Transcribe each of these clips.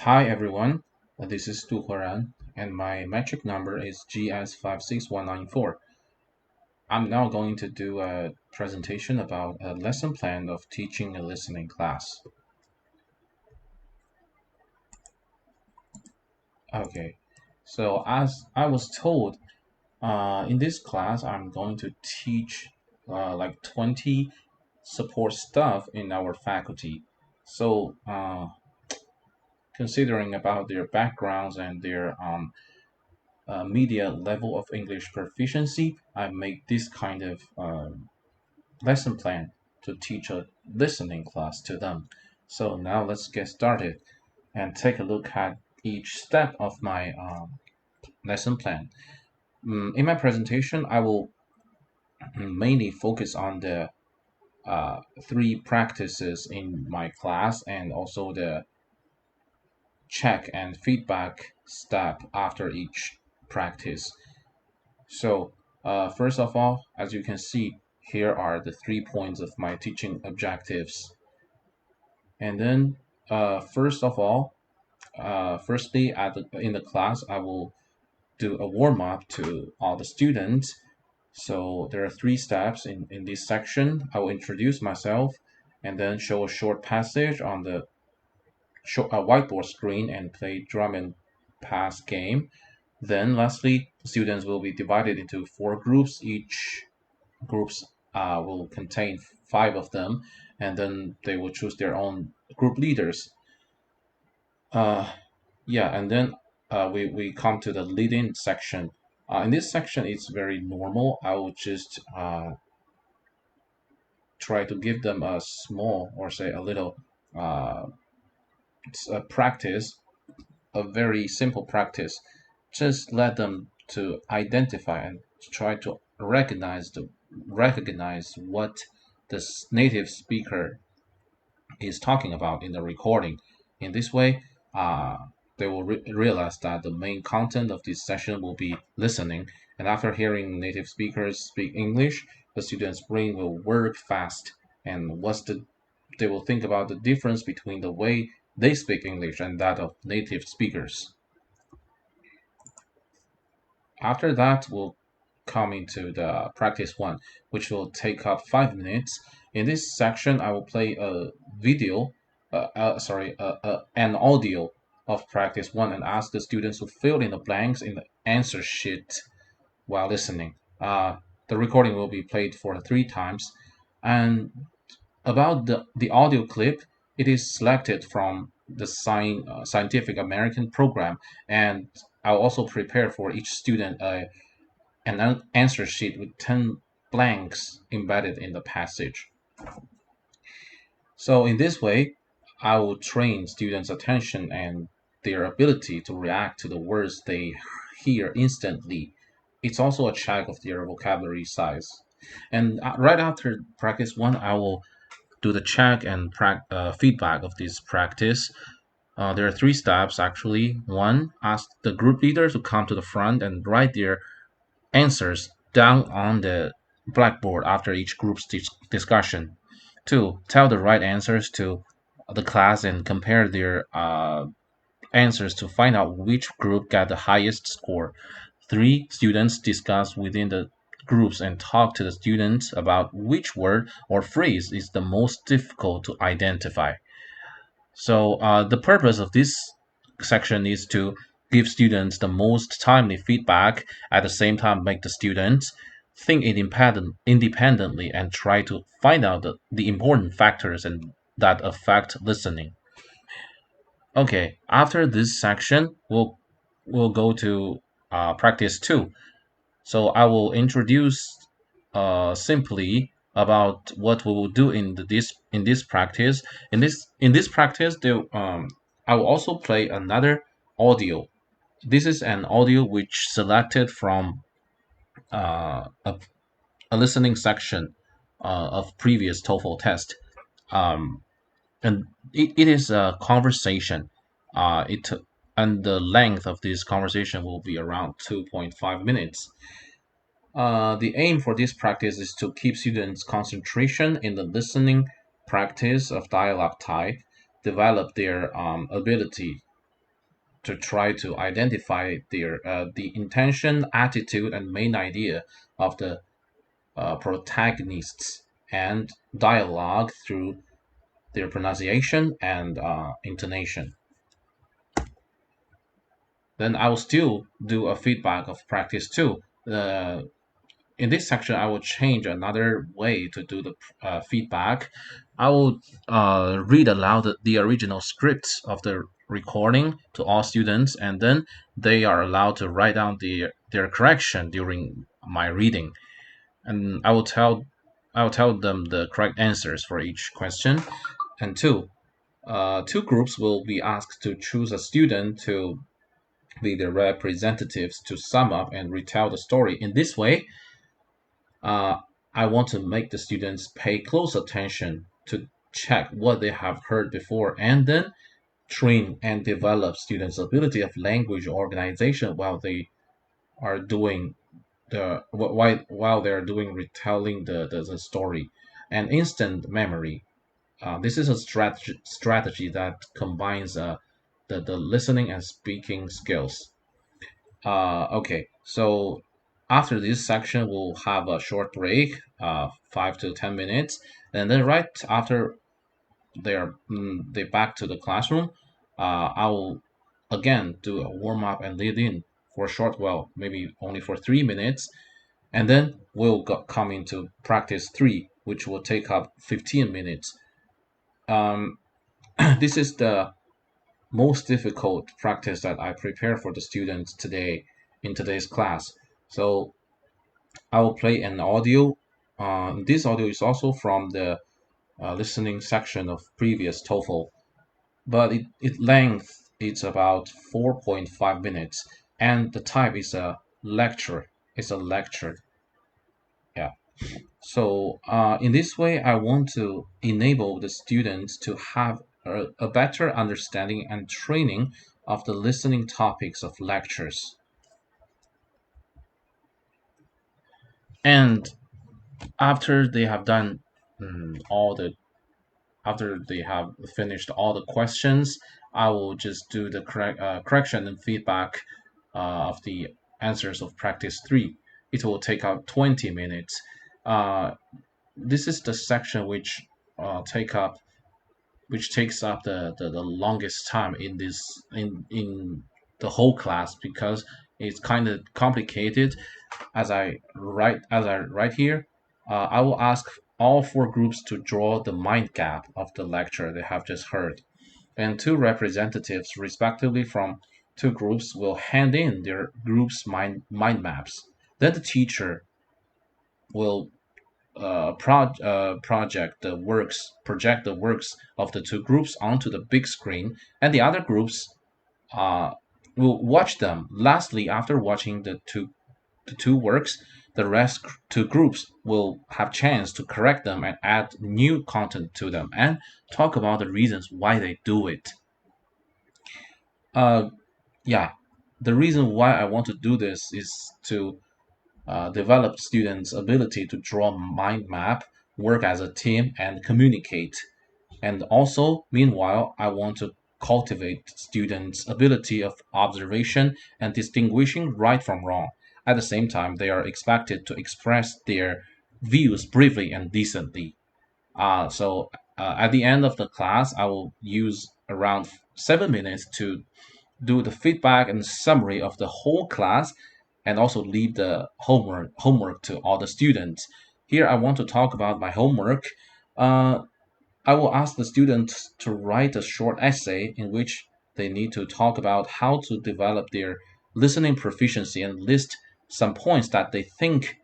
Hi everyone, this is Tu Horan, and my metric number is GS56194. I'm now going to do a presentation about a lesson plan of teaching a listening class. Okay, so as I was told, in this class I'm going to teach like 20 support staff in our faculty. So considering about their backgrounds and their media level of English proficiency, I make this kind of lesson plan to teach a listening class to them. So now let's get started and take a look at each step of my lesson plan. In my presentation, I will mainly focus on the three practices in my class and also the check and feedback step after each practice. So, first of all, as you can see, here are the 3 points of my teaching objectives. And then, first of all, firstly, in the class, I will do a warm up to all the students. So there are three steps in this section. I will introduce myself and then show a short passage on the whiteboard screen and play drum and pass game. Then lastly, students will be divided into four groups. Each groups will contain five of them, and then they will choose their own group leaders. Uh, yeah, and then we come to the lead-in section. In this section, it's very normal. I will just try to give them a small or say a little uh, practice, a very simple practice. Just let them to identify and try to recognize what the native speaker is talking about in the recording. In this way, uh, they will realize that the main content of this session will be listening. And after hearing native speakers speak English, the student's brain will work fast. And they will think about the difference between the way they speak English and that of native speakers. After that, we'll come into the practice one, which will take up 5 minutes. In this section, I will play a video, an audio of practice one and ask the students to fill in the blanks in the answer sheet while listening. The recording will be played for 3 times. And about the audio clip, it is selected from the Scientific American program, and I'll also prepare for each student an answer sheet with 10 blanks embedded in the passage. So in this way, I will train students' attention and their ability to react to the words they hear instantly. It's also a check of their vocabulary size. And right after practice one, I will do the check and feedback of this practice. There are three steps actually. One, ask the group leader to come to the front and write their answers down on the blackboard after each group's discussion. Two, tell the right answers to the class and compare their answers to find out which group got the highest score. Three, students discuss within the groups and talk to the students about which word or phrase is the most difficult to identify. So the purpose of this section is to give students the most timely feedback, at the same time make the students think independently and try to find out the important factors and that affect listening. Okay, after this section, we'll go to practice two. So I will introduce simply about what we will do in this practice. In this practice, I will also play another audio. This is an audio which selected from a listening section of previous TOEFL test. Um, and it is a conversation. It and the length of this conversation will be around 2.5 minutes. The aim for this practice is to keep students' concentration in the listening practice of dialogue type, develop their ability to try to identify the intention, attitude, and main idea of the protagonists and dialogue through their pronunciation and intonation. Then I will still do a feedback of practice two. In this section, I will change another way to do the feedback. I will read aloud the original script of the recording to all students, and then they are allowed to write down their correction during my reading. And I will tell them the correct answers for each question. And two groups will be asked to choose a student to be the representatives to sum up and retell the story. In this way, uh, I want to make the students pay close attention to check what they have heard before and then train and develop students' ability of language organization while they are doing while they are doing retelling the story and instant memory. This is a strategy that combines the listening and speaking skills. Okay, so after this section, we'll have a short break, 5 to 10 minutes, and then right after they back to the classroom, I will again do a warm up and lead in for a short while, maybe only for 3 minutes, and then come into practice three, which will take up 15 minutes. Um, this is the most difficult practice that I prepare for the students today in today's class. So I will play an audio. This audio is also from the listening section of previous TOEFL, but it length it's about 4.5 minutes, and the type is a lecture. It's a lecture. Yeah. So in this way, I want to enable the students to have a better understanding and training of the listening topics of lectures. And after they have done all the after they have finished all the questions, I will just do the correction and feedback of the answers of practice three. It will take out 20 minutes. Uh, this is the section take up which takes up the longest time in the whole class because it's kind of complicated. As I write here, I will ask all four groups to draw the mind gap of the lecture they have just heard, and two representatives, respectively, from two groups will hand in their group's mind maps. Then the teacher will project the works of the two groups onto the big screen, and the other groups uh, will watch them. Lastly, after watching the two works, the rest two groups will have chance to correct them and add new content to them and talk about the reasons why they do it. Uh, yeah, the reason why I want to do this is to develop students' ability to draw mind map, work as a team, and communicate. And also, meanwhile, I want to cultivate students' ability of observation and distinguishing right from wrong. At the same time, they are expected to express their views briefly and decently. At the end of the class, I will use around 7 minutes to do the feedback and summary of the whole class and also leave the homework to all the students. Here I want to talk about my homework. Uh, I will ask the students to write a short essay in which they need to talk about how to develop their listening proficiency and list some points that they think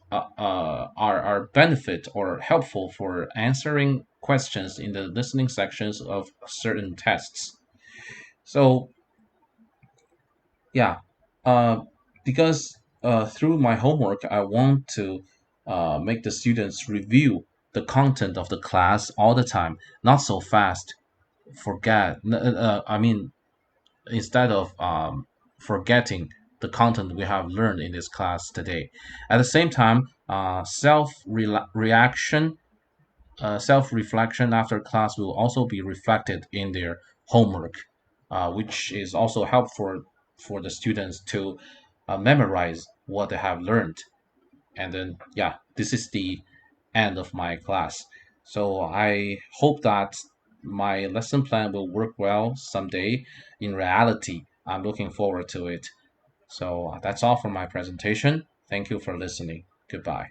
are benefit or helpful for answering questions in the listening sections of certain tests. So yeah, uh, because through my homework, I want to make the students review the content of the class all the time, not so fast. I mean, instead of forgetting the content we have learned in this class today. At the same time, self reflection after class will also be reflected in their homework. which is also helpful for the students to memorize what they have learned. And then, yeah, this is the end of my class. So I hope that my lesson plan will work well someday. In reality, I'm looking forward to it. So that's all for my presentation. Thank you for listening. Goodbye.